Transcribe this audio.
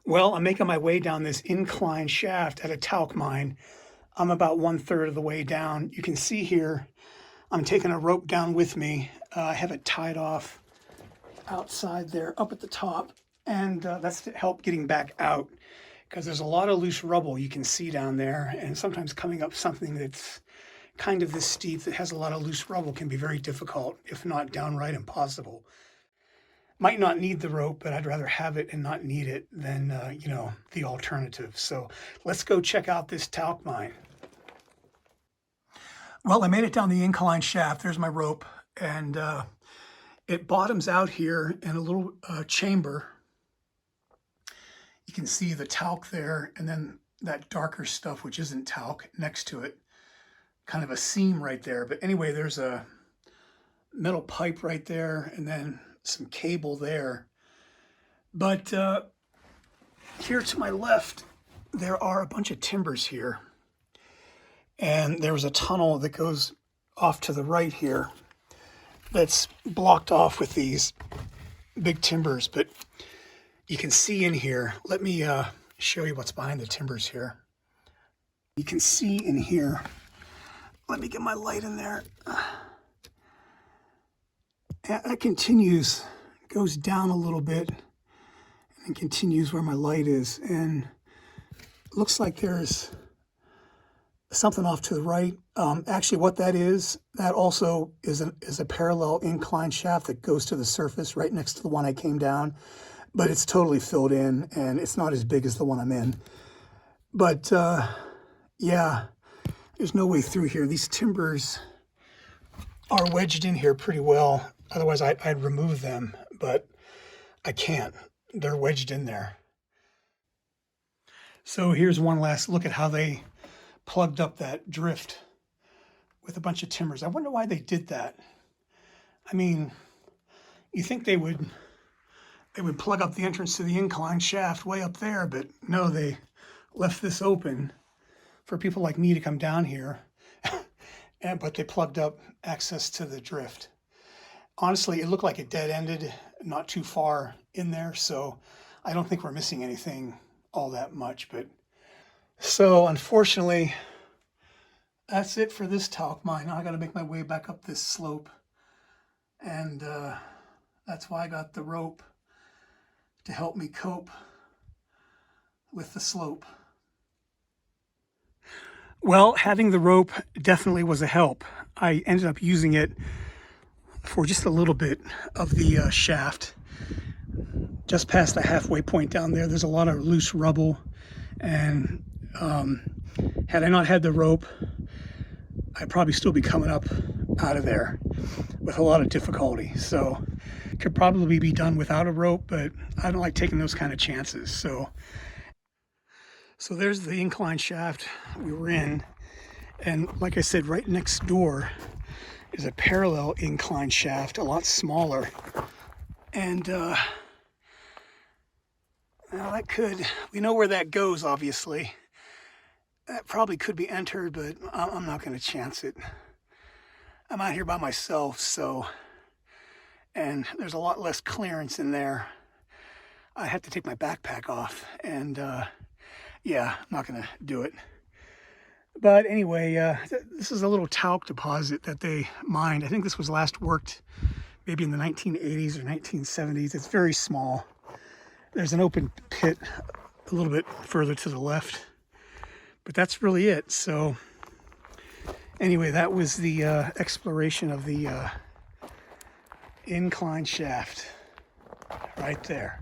Well, I'm making my way down this incline shaft at a talc mine. I'm about 1/3 of the way down. You can see here, I'm taking a rope down with me. I have it tied off outside there, up at the top, and that's to help getting back out because there's a lot of loose rubble you can see down there, and sometimes coming up something that's kind of this steep that has a lot of loose rubble can be very difficult, if not downright impossible. Might not need the rope, but I'd rather have it and not need it than, the alternative. So let's go check out this talc mine. Well, I made it down the incline shaft. There's my rope, and it bottoms out here in a little chamber. You can see the talc there, and then that darker stuff, which isn't talc, next to it. Kind of a seam right there. But anyway, there's a metal pipe right there, and then some cable there. But here to my left, there are a bunch of timbers here. And there was a tunnel that goes off to the right here that's blocked off with these big timbers. But you can see in here, let me show you what's behind the timbers here. You can see in here, let me get my light in there. That continues, goes down a little bit and continues where my light is. And it looks like there's something off to the right. Actually, what that is, that also is a parallel incline shaft that goes to the surface right next to the one I came down. But it's totally filled in, and it's not as big as the one I'm in. But yeah, there's no way through here. These timbers are wedged in here pretty well. Otherwise, I'd remove them, but I can't. They're wedged in there. So here's one last look at how they plugged up that drift with a bunch of timbers. I wonder why they did that. I mean, you think they would plug up the entrance to the incline shaft way up there, but no, they left this open for people like me to come down here, but they plugged up access to the drift. Honestly, it looked like it dead-ended not too far in there, so I don't think we're missing anything all that much. But so unfortunately, that's it for this talc mine. Now I got to make my way back up this slope, and that's why I got the rope to help me cope with the slope. Well, having the rope definitely was a help. I ended up using it for just a little bit of the shaft. Just past the halfway point down there, there's a lot of loose rubble, and had I not had the rope, I'd probably still be coming up out of there with a lot of difficulty. So could probably be done without a rope, but I don't like taking those kind of chances. So there's the incline shaft we were in, and like I said, right next door is a parallel incline shaft, a lot smaller. And well, we know where that goes, obviously. That probably could be entered, but I'm not going to chance it. I'm out here by myself, and there's a lot less clearance in there. I have to take my backpack off, and yeah, I'm not going to do it. But anyway, this is a little talc deposit that they mined. I think this was last worked maybe in the 1980s or 1970s. It's very small. There's an open pit a little bit further to the left, but that's really it. So anyway, that was the exploration of the incline shaft right there.